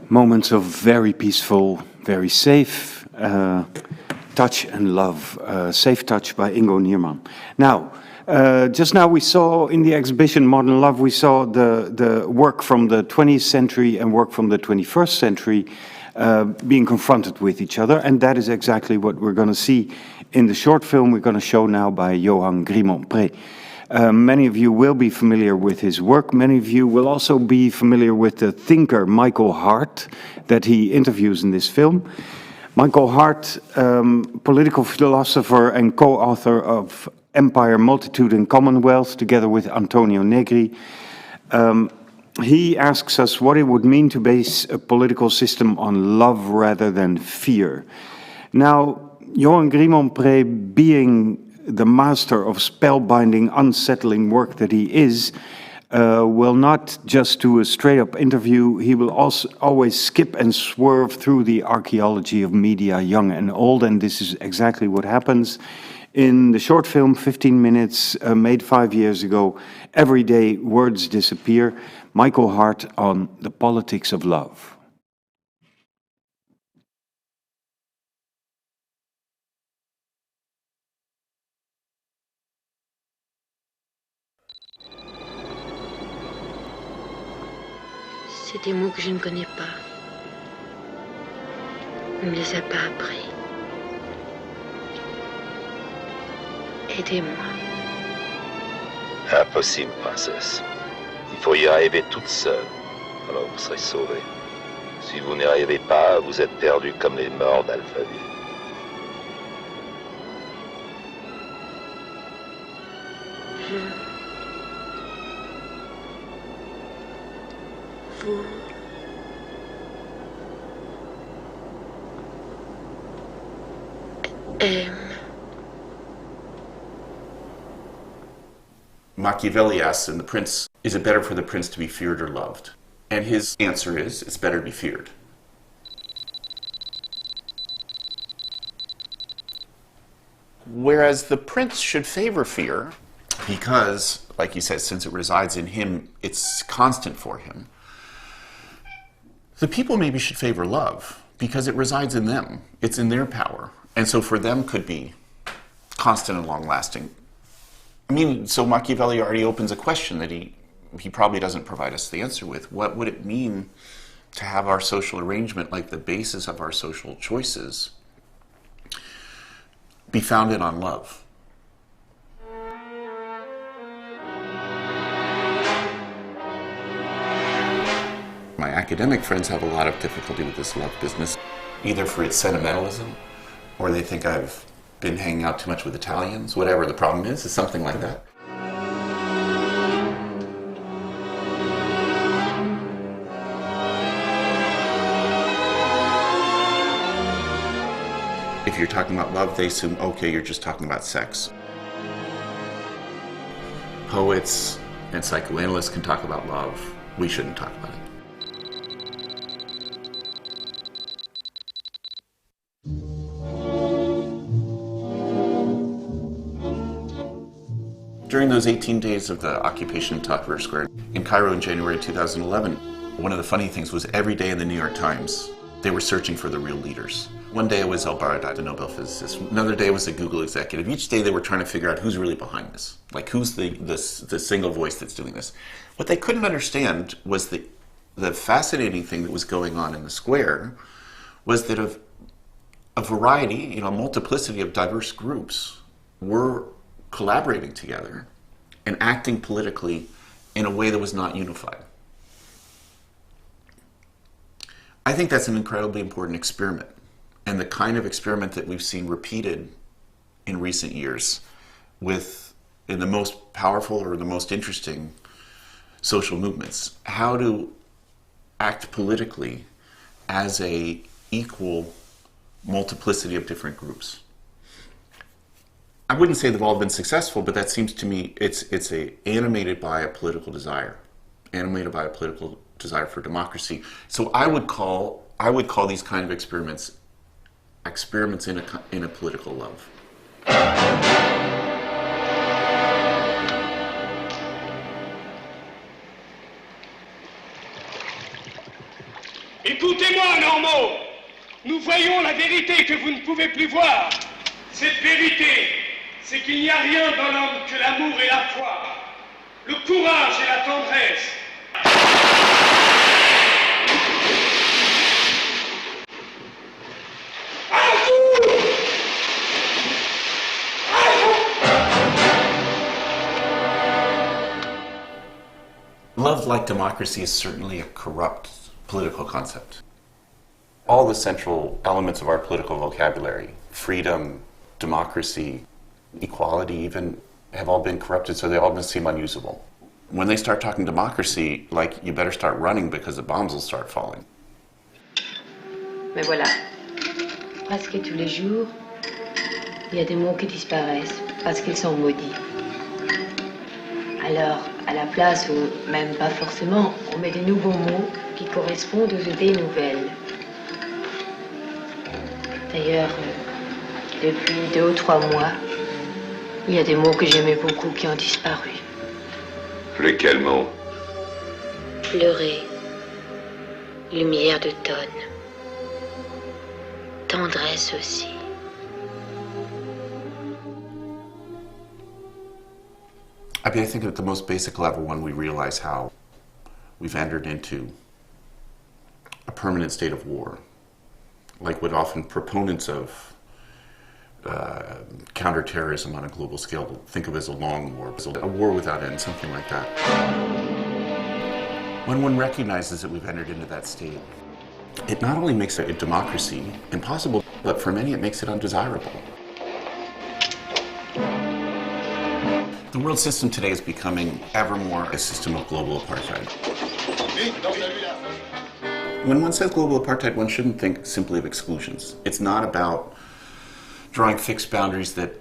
Moments of very peaceful, very safe touch and love. Safe Touch by Ingo Nierman. Now, just now we saw in the exhibition Modern Love, we saw the work from the 20th century and work from the 21st century being confronted with each other, and that is exactly what we're going to see in the short film we're going to show now by Johan Grimonprez. Many of you will be familiar with his work. Many of you will also be familiar with the thinker Michael Hardt that he interviews in this film. Michael Hardt, political philosopher and co-author of Empire, Multitude and Commonwealth, together with Antonio Negri. He asks us what it would mean to base a political system on love rather than fear. Now, Johan Grimonprez, being the master of spellbinding, unsettling work that he is, will not just do a straight-up interview. He will also always skip and swerve through the archaeology of media, young and old, and this is exactly what happens in the short film, 15 minutes, made 5 years ago. Every day, words disappear. Michael Hardt on the politics of love. C'est des mots que je ne connais pas. On ne me les a pas appris. Aidez-moi. Impossible, princesse. Il faut y arriver toute seule. Alors vous serez sauvée. Si vous n'y arrivez pas, vous êtes perdue comme les morts d'Alphaville. Vous... Machiavelli asks in The Prince, is it better for the prince to be feared or loved? And his answer is, it's better to be feared. Whereas the prince should favor fear, because, like he says, since it resides in him, it's constant for him. The people maybe should favor love, because it resides in them. It's in their power. And so for them could be constant and long-lasting. I mean, so Machiavelli already opens a question that he probably doesn't provide us the answer with. What would it mean to have our social arrangement, like the basis of our social choices, be founded on love? My academic friends have a lot of difficulty with this love business, either for its sentimentalism, or they think I've been hanging out too much with Italians. Whatever the problem is something like that. If you're talking about love, they assume, okay, you're just talking about sex. Poets and psychoanalysts can talk about love. We shouldn't talk about it. During those 18 days of the occupation of Tahrir Square in Cairo in January 2011, one of the funny things was every day in the New York Times, they were searching for the real leaders. One day it was El-Baradei, the Nobel physicist. Another day was a Google executive. Each day they were trying to figure out who's really behind this. Like, who's the single voice that's doing this. What they couldn't understand was the fascinating thing that was going on in the square was that a variety, a multiplicity of diverse groups were collaborating together and acting politically in a way that was not unified. I think that's an incredibly important experiment, and the kind of experiment that we've seen repeated in recent years in the most powerful or the most interesting social movements. How to act politically as a equal multiplicity of different groups. I wouldn't say they've all been successful, but that seems to me it's animated by a political desire, animated by a political desire for democracy. So I would call these kind of experiments in a political love. Écoutez-moi, Normaux. Nous voyons la vérité que vous ne pouvez plus voir. Cette vérité, c'est qu'il n'y a rien dans l'homme que l'amour et la foi, le courage et la tendresse. Love, like democracy, is certainly a corrupt political concept. All the central elements of our political vocabulary, freedom, democracy, equality even, have all been corrupted, so they all must seem unusable. When they start talking democracy, like, you better start running because the bombs will start falling. Mais voilà, presque tous les jours, il y a des mots qui disparaissent parce qu'ils sont maudits. Alors, à la place, ou même pas forcément, on met des nouveaux mots qui correspondent aux idées nouvelles. D'ailleurs, depuis 2 ou 3 mois, il y a des mots que j'aimais beaucoup qui ont disparu. Lesquels mots? Pleurer, lumière d'automne, tendresse aussi. I mean, I think at the most basic level, when we realize how we've entered into a permanent state of war, like what often proponents of counterterrorism on a global scale think of as a long war, a war without end, something like that. When one recognizes that we've entered into that state, it not only makes a democracy impossible, but for many it makes it undesirable. The world system today is becoming ever more a system of global apartheid. When one says global apartheid, one shouldn't think simply of exclusions. It's not about drawing fixed boundaries that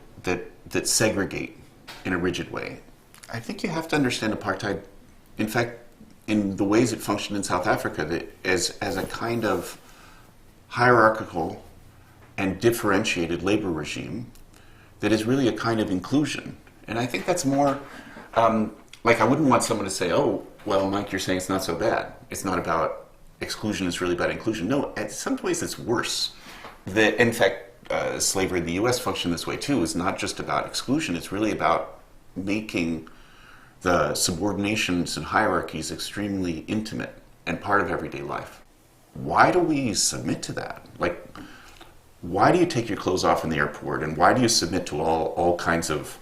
segregate in a rigid way. I think you have to understand apartheid, in fact, in the ways it functioned in South Africa, that as a kind of hierarchical and differentiated labor regime that is really a kind of inclusion. And I think that's more, like, I wouldn't want someone to say, oh, well, Mike, you're saying it's not so bad. It's not about exclusion, it's really about inclusion. No, in some ways it's worse. In fact, slavery in the US functioned this way too. It's not just about exclusion, it's really about making the subordinations and hierarchies extremely intimate and part of everyday life. Why do we submit to that? Like, why do you take your clothes off in the airport, and why do you submit to all kinds of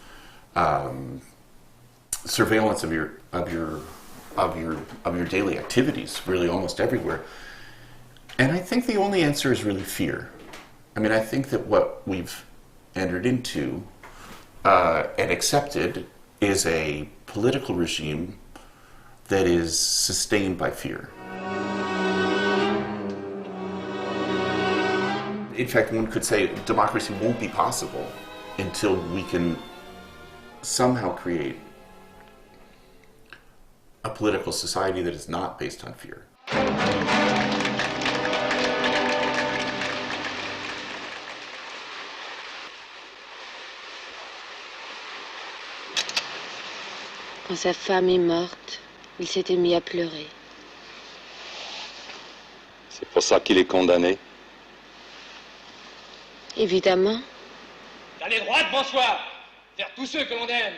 surveillance of your daily activities, really almost everywhere? And I think the only answer is really fear. I mean, I think that what we've entered into and accepted is a political regime that is sustained by fear. In fact, one could say democracy won't be possible until we can somehow create a political society that is not based on fear. Quand sa femme est morte, il s'était mis à pleurer. C'est pour ça qu'il est condamné. Évidemment. D'aller droit, bonsoir, vers tous ceux que l'on aime.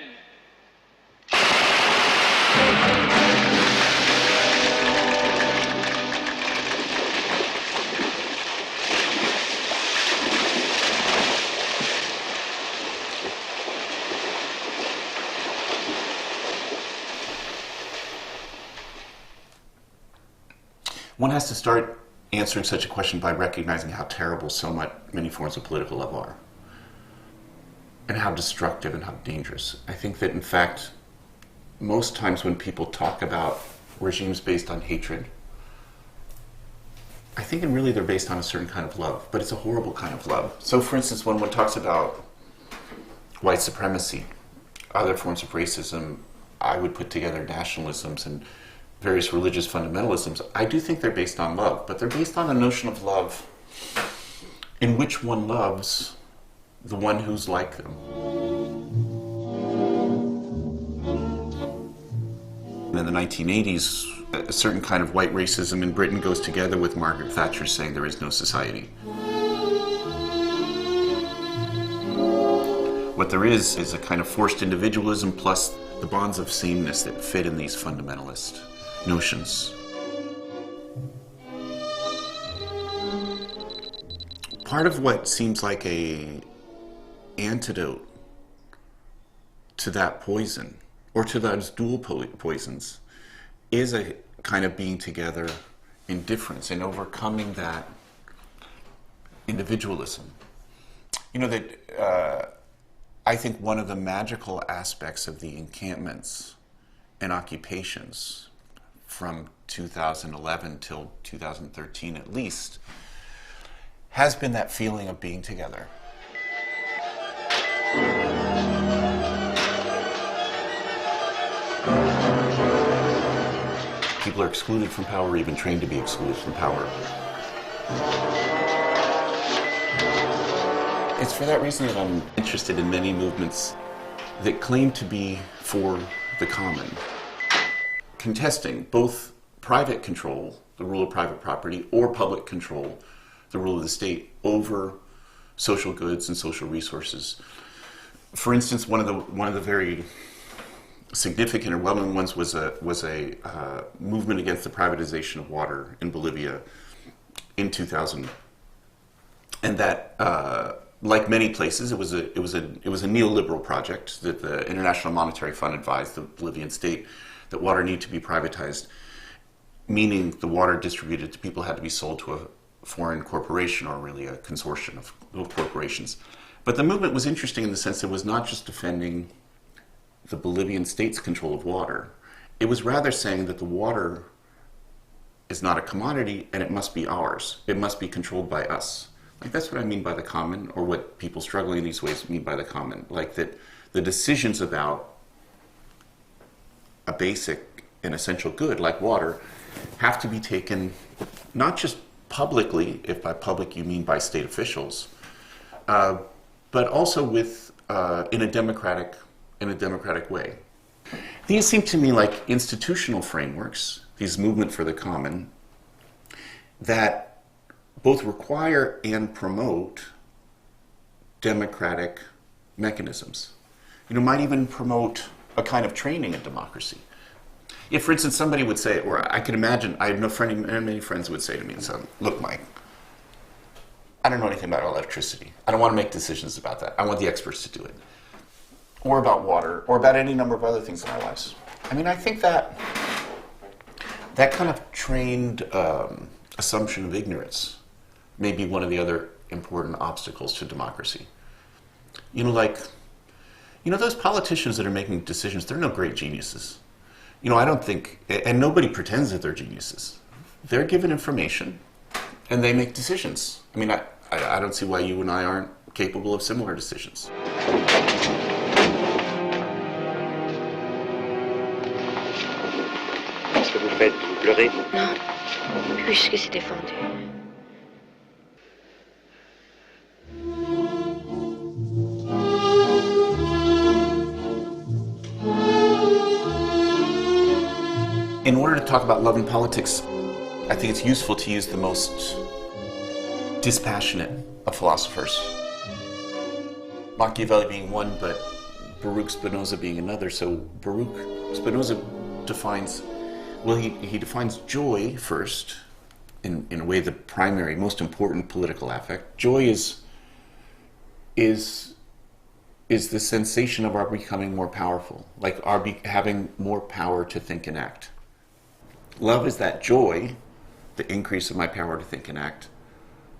One has to start answering such a question by recognizing how terrible many forms of political love are, and how destructive and how dangerous. I think that, in fact, most times when people talk about regimes based on hatred, I think really they're based on a certain kind of love, but it's a horrible kind of love. So, for instance, when one talks about white supremacy, other forms of racism, I would put together nationalisms and various religious fundamentalisms, I do think they're based on love, but they're based on a notion of love in which one loves the one who's like them. In the 1980s, A certain kind of white racism in Britain goes together with Margaret Thatcher saying there is no society. What there is a kind of forced individualism plus the bonds of sameness that fit in these fundamentalist notions. Part of what seems like an antidote to that poison, or to those dual poisons, is a kind of being together in difference and overcoming that individualism. You know, that I think one of the magical aspects of the encampments and occupations from 2011 till 2013 at least has been that feeling of being together. People are excluded from power, or even trained to be excluded from power. It's for that reason that I'm interested in many movements that claim to be for the common, contesting both private control, the rule of private property, or public control, the rule of the state, over social goods and social resources. For instance, one of the very significant or well-known ones was a movement against the privatization of water in Bolivia in 2000, and that, like many places, it was a neoliberal project that the International Monetary Fund advised the Bolivian state that water needed to be privatized, meaning the water distributed to people had to be sold to a foreign corporation, or really a consortium of corporations. But the movement was interesting in the sense that it was not just defending the Bolivian state's control of water. It was rather saying that the water is not a commodity and it must be ours. It must be controlled by us. Like, that's what I mean by the common, or what people struggling in these ways mean by the common. Like, that the decisions about a basic and essential good like water have to be taken not just publicly, if by public you mean by state officials, but also with in a democratic way. These seem to me like institutional frameworks, these movement for the common, that both require and promote democratic mechanisms. You know, might even promote a kind of training in democracy. If, for instance, somebody would say, or I could imagine, I have many friends would say to me, so, look, Mike, I don't know anything about electricity. I don't want to make decisions about that. I want the experts to do it. Or about water, or about any number of other things in our lives. I mean, I think that kind of trained assumption of ignorance may be one of the other important obstacles to democracy. You know, like, you know, those politicians that are making decisions, they're no great geniuses. You know, I don't think, and nobody pretends that they're geniuses. They're given information, and they make decisions. I mean, I don't see why you and I aren't capable of similar decisions. Qu'est-ce que vous faites? Vous pleurez? Non, puisque c'est défendu. In order to talk about love and politics, I think it's useful to use the most dispassionate of philosophers. Machiavelli being one, but Baruch Spinoza being another. So Baruch Spinoza defines, well, he defines joy first, in a way the primary, most important political affect. Joy is the sensation of our becoming more powerful, like our having more power to think and act. Love is that joy, the increase of my power to think and act,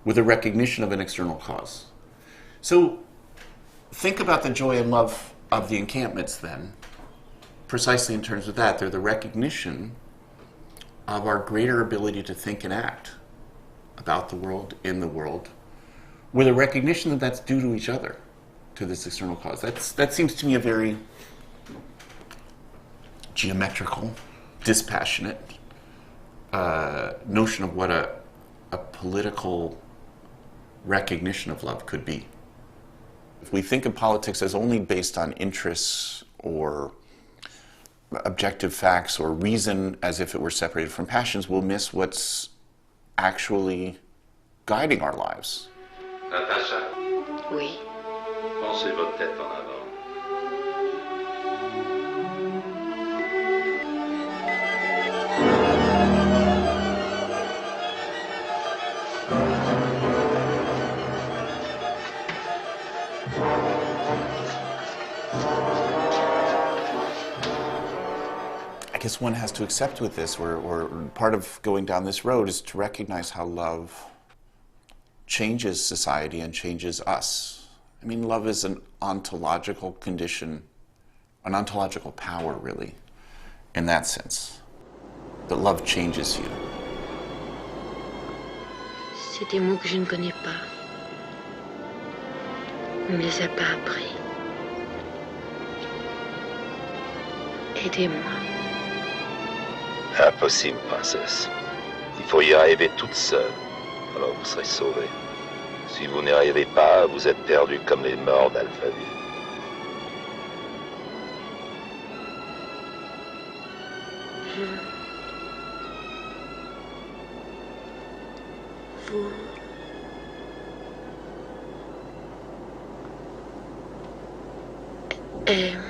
with a recognition of an external cause. So think about the joy and love of the encampments then, precisely in terms of that. They're the recognition of our greater ability to think and act about the world, in the world, with a recognition that that's due to each other, to this external cause. That seems to me a very geometrical, dispassionate notion of what a political recognition of love could be. If we think of politics as only based on interests or objective facts or reason as if it were separated from passions, we'll miss what's actually guiding our lives. Natacha, Oui. pensez votre tête en avant. I guess one has to accept with this, or part of going down this road is to recognize how love changes society and changes us. I mean, love is an ontological condition, an ontological power, really, in that sense. That love changes you. C'est des mots que je ne connais pas. On ne me les a pas appris. Aidez-moi. Impossible, princesse. Il faut y arriver toute seule. Alors vous serez sauvée. Si vous n'y arrivez pas, vous êtes perdus comme les morts d'Alphaville. Vous... aime.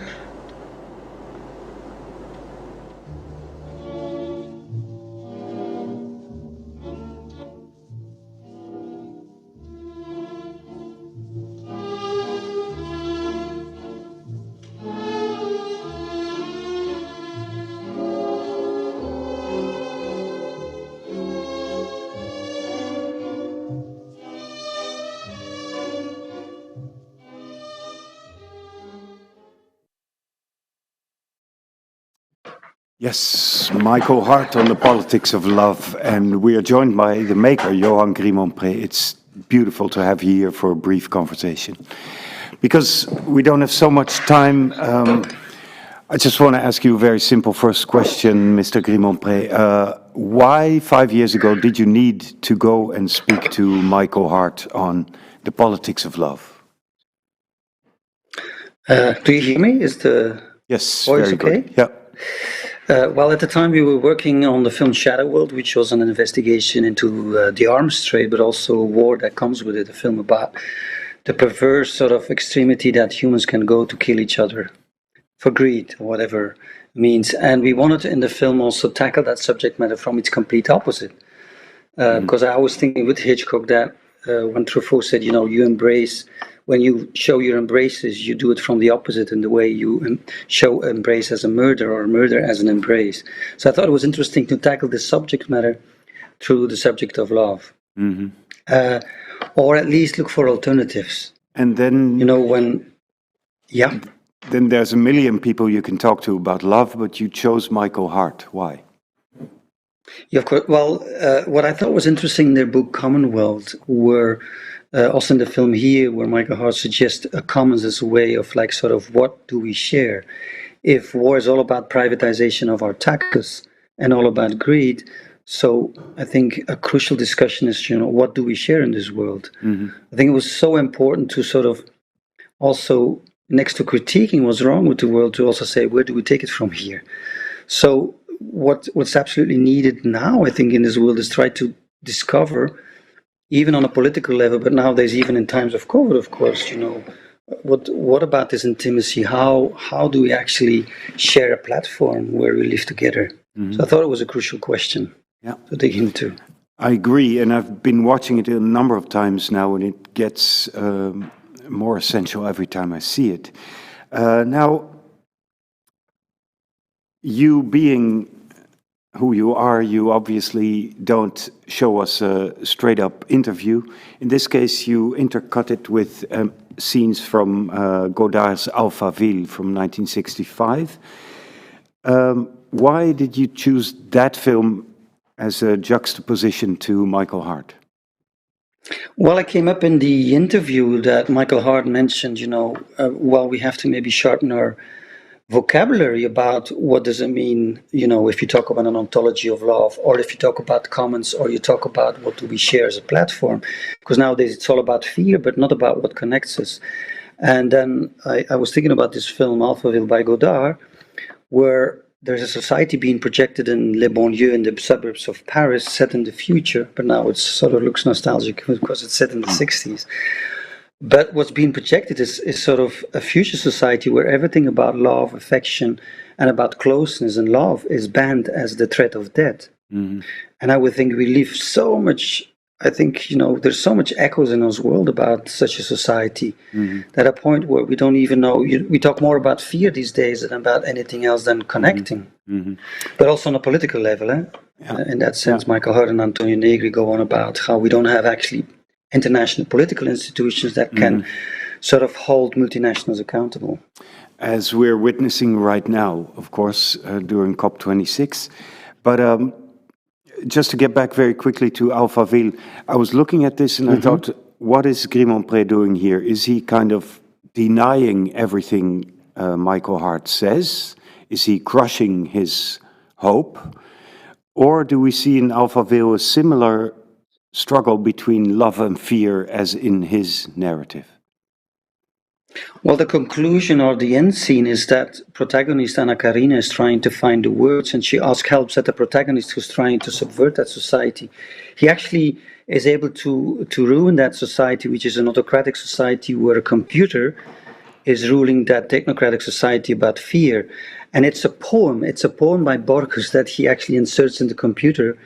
Yes, Michael Hardt on the politics of love, and we are joined by the maker, Johan Grimonprez. It's beautiful to have you here for a brief conversation. Because we don't have so much time, I just want to ask you a very simple first question, Mr. Grimonprez. Why 5 years ago did you need to go and speak to Michael Hardt on the politics of love? Do you hear me? Is the Yes, voice very okay? good. Yeah. Well, at the time we were working on the film Shadow World, which was an investigation into the arms trade, but also a war that comes with it, a film about the perverse sort of extremity that humans can go to kill each other for greed, or whatever means. And we wanted in the film also tackle that subject matter from its complete opposite. Because I was thinking with Hitchcock that when Truffaut said, you know, you embrace, when you show your embraces, you do it from the opposite in the way you show embrace as a murder or murder as an embrace. So I thought it was interesting to tackle this subject matter through the subject of love. Or at least look for alternatives. And then, You know, when, yeah. then there's a million people you can talk to about love, but you chose Michael Hardt. Why? Yeah, of course. Well, what I thought was interesting in their book Commonwealth were also in the film here, where Michael Hardt suggests a commons as a way of like sort of what do we share? If war is all about privatization of our taxes and all about greed, so I think a crucial discussion is, you know, what do we share in this world? I think it was so important to sort of also, next to critiquing what's wrong with the world, to also say, where do we take it from here? So what's absolutely needed now, I think, in this world is try to discover, even on a political level, but nowadays, even in times of COVID, of course, you know, what about this intimacy? How do we actually share a platform where we live together? So I thought it was a crucial question to dig into. I agree, and I've been watching it a number of times now, and it gets more essential every time I see it. Now, you being who you are, you obviously don't show us a straight-up interview. In this case, you intercut it with scenes from Godard's Alphaville from 1965. Why did you choose that film as a juxtaposition to Michael Hardt? Well, it came up in the interview that Michael Hardt mentioned, you know, well, we have to maybe sharpen our vocabulary about what does it mean, you know, if you talk about an ontology of love, or if you talk about commons, or you talk about what do we share as a platform, because nowadays it's all about fear, but not about what connects us. And then I was thinking about this film Alphaville by Godard, where there's a society being projected in Les Banlieues, in the suburbs of Paris, set in the future, but now it sort of looks nostalgic because it's set in the 60s. But what's being projected is sort of a future society where everything about love, affection, and about closeness and love is banned as the threat of death. Mm-hmm. And I would think we live so much, I think, there's so much echoes in our world about such a society, that a point where we don't even know, we talk more about fear these days than about anything else than connecting. But also on a political level, in that sense, Michael Hardt and Antonio Negri go on about how we don't have actually international political institutions that can sort of hold multinationals accountable. As we're witnessing right now, of course, during COP26. But just to get back very quickly to Alphaville, I was looking at this and I thought, what is Grimonprez doing here? Is he kind of denying everything Michael Hardt says? Is he crushing his hope? Or do we see in Alphaville a similar struggle between love and fear as in his narrative? Well, the conclusion or the end scene is that protagonist Anna Karina is trying to find the words, and she asks help at the protagonist who's trying to subvert that society. He actually is able to ruin that society, which is an autocratic society where a computer is ruling that technocratic society about fear. And it's a poem by Borges that he actually inserts in the computer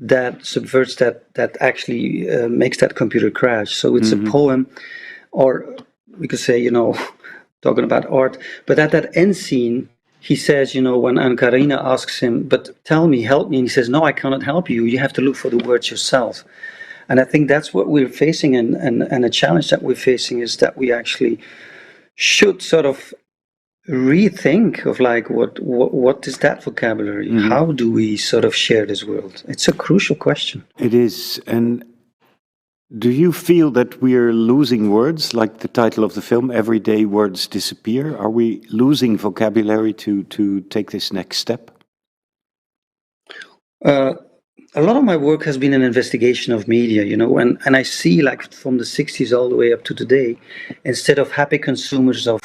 that subverts that actually makes that computer crash. So it's a poem, or we could say, talking about art, but at that end scene, he says, when Anna Karina asks him, but tell me, help me, and he says, no, I cannot help you. You have to look for the words yourself. And I think that's what we're facing, and a challenge that we're facing is that we actually should sort of rethink of like, what is that vocabulary? How do we sort of share this world? It's a crucial question. It is, and do you feel that we're losing words, like the title of the film, Everyday Words Disappear? Are we losing vocabulary to take this next step? A lot of my work has been an investigation of media, and I see, like, from the 60s all the way up to today, instead of happy consumers of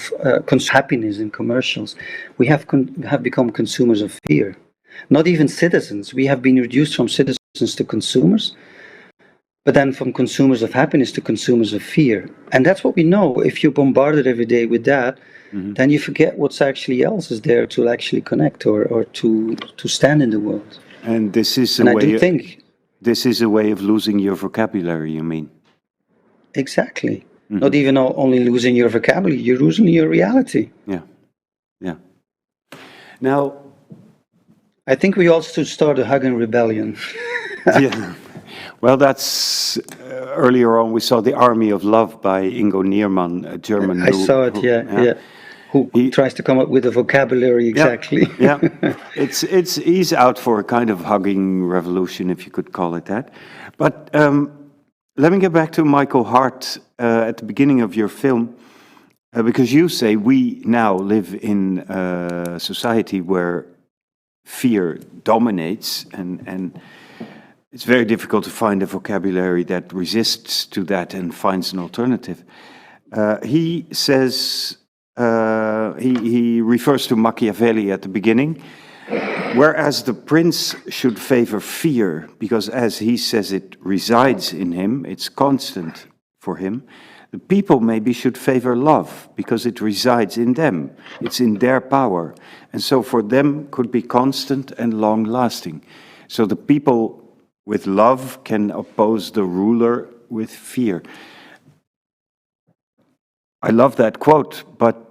happiness in commercials, we have become consumers of fear. Not even citizens. We have been reduced from citizens to consumers, but then from consumers of happiness to consumers of fear. And that's what we know. If you're bombarded every day with that, then you forget what's actually else is there to actually connect or to stand in the world. And this is this is a way of losing your vocabulary, you mean? Exactly. Not even only losing your vocabulary, you're losing your reality. Yeah. Now, I think we all should start a hugging rebellion. yeah. Well, that's earlier on we saw The Army of Love by Ingo Nierman, a German. I saw it, yeah. Who tries to come up with a vocabulary exactly. Yeah. He's out for a kind of hugging revolution, if you could call it that. But let me get back to Michael Hardt at the beginning of your film, because you say we now live in a society where fear dominates, and it's very difficult to find a vocabulary that resists to that and finds an alternative. He says, he refers to Machiavelli at the beginning, whereas the prince should favor fear, because as he says it resides in him, it's constant for him. The people maybe should favor love, because it resides in them, it's in their power, and so for them could be constant and long-lasting. So the people with love can oppose the ruler with fear. I love that quote, but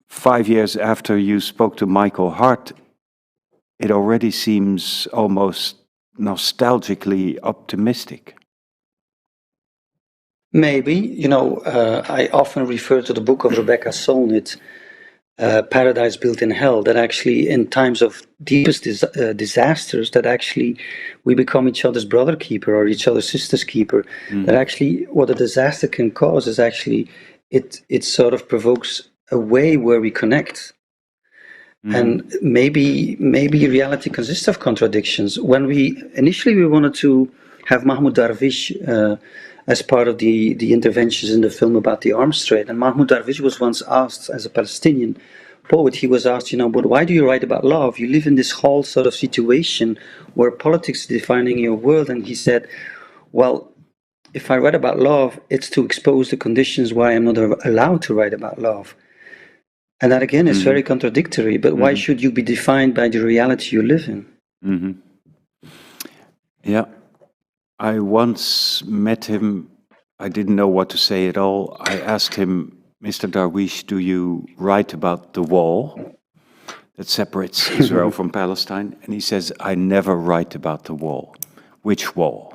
5 years after you spoke to Michael Hardt, it already seems almost nostalgically optimistic. Maybe, I often refer to the book of Rebecca Solnit, Paradise Built in Hell, that actually in times of deepest disasters, that actually we become each other's brother keeper or each other's sister's keeper. That actually what a disaster can cause is actually it sort of provokes a way where we connect. And maybe reality consists of contradictions. When we initially wanted to have Mahmoud Darwish as part of the interventions in the film about the arms trade, and Mahmoud Darwish was once asked as a Palestinian, poet, he was asked, but why do you write about love? You live in this whole sort of situation where politics is defining your world. And he said, well, if I write about love, it's to expose the conditions why I'm not allowed to write about love. And that again is very contradictory, but why should you be defined by the reality you live in? Yeah. I once met him. I didn't know what to say at all. I asked him, Mr. Darwish, do you write about the wall that separates Israel from Palestine? And he says, I never write about the wall. Which wall?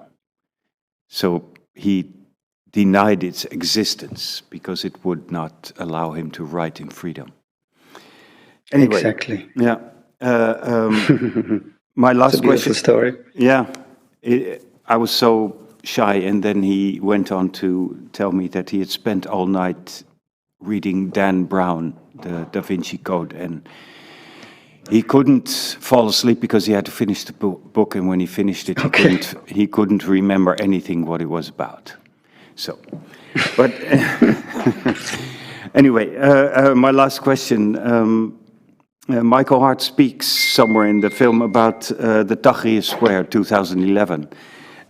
So he denied its existence because it would not allow him to write in freedom. Anyway, exactly. Yeah. My last it's a beautiful question. Story. Yeah. I was so shy, and then he went on to tell me that he had spent all night reading Dan Brown, the Da Vinci Code, and he couldn't fall asleep because he had to finish the book, and when he finished it, he couldn't remember anything what it was about. So, but anyway, my last question. Michael Hardt speaks somewhere in the film about the Tahrir Square 2011,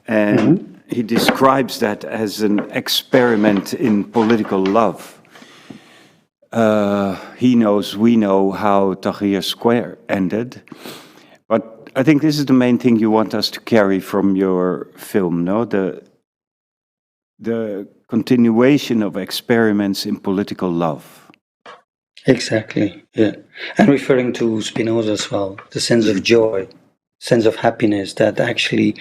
and he describes that as an experiment in political love. He knows, we know how Tahrir Square ended, but I think this is the main thing you want us to carry from your film, no? The continuation of experiments in political love. Exactly, yeah. And referring to Spinoza as well, the sense of joy, sense of happiness that actually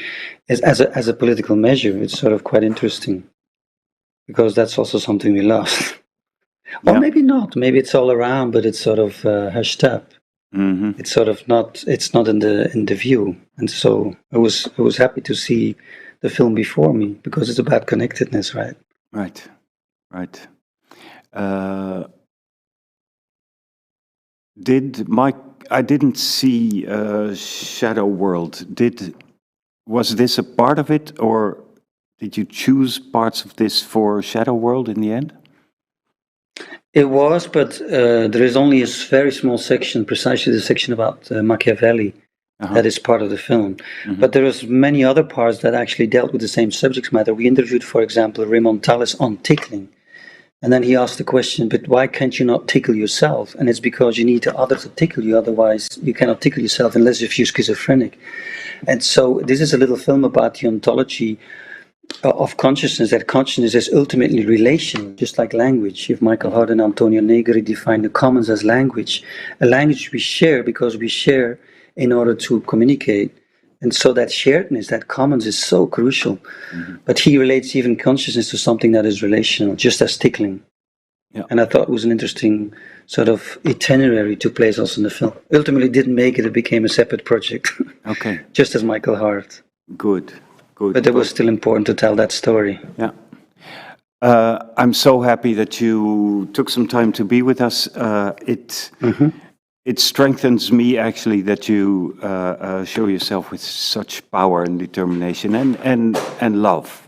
is as a political measure, it's sort of quite interesting because that's also something we lost. Or maybe not, maybe it's all around, but it's sort of hushed up. It's sort of not, it's not in the view. And so I was happy to see the film before me because it's about connectedness, right? Right. I didn't see Shadow World. Was this a part of it, or did you choose parts of this for Shadow World in the end? It was, but there is only a very small section, precisely the section about Machiavelli, that is part of the film. But there was many other parts that actually dealt with the same subject matter. We interviewed, for example, Raymond Tallis on tickling. And then he asked the question, but why can't you not tickle yourself? And it's because you need the other to tickle you, otherwise you cannot tickle yourself unless if you're schizophrenic. And so this is a little film about the ontology of consciousness, that consciousness is ultimately relation, just like language. If Michael Hardt and Antonio Negri define the commons as language, a language we share because we share in order to communicate. And so that sharedness, that commons is so crucial. But he relates even consciousness to something that is relational, just as tickling. Yeah. And I thought it was an interesting sort of itinerary to place also in the film. Ultimately didn't make it, it became a separate project. Okay. Just as Michael Hardt. Good. But it was still important to tell that story. Yeah. I'm so happy that you took some time to be with us. It strengthens me actually that you show yourself with such power and determination and love.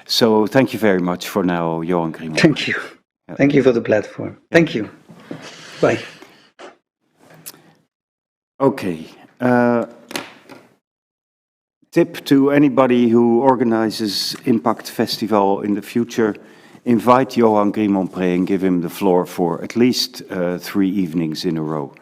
So thank you very much for now, Johan Grimonprez. Thank you. Yeah. Thank you for the platform. Thank you. Bye. Okay. Tip to anybody who organizes IMPAKT Festival in the future, invite Johan Grimonprez and give him the floor for at least 3 evenings in a row.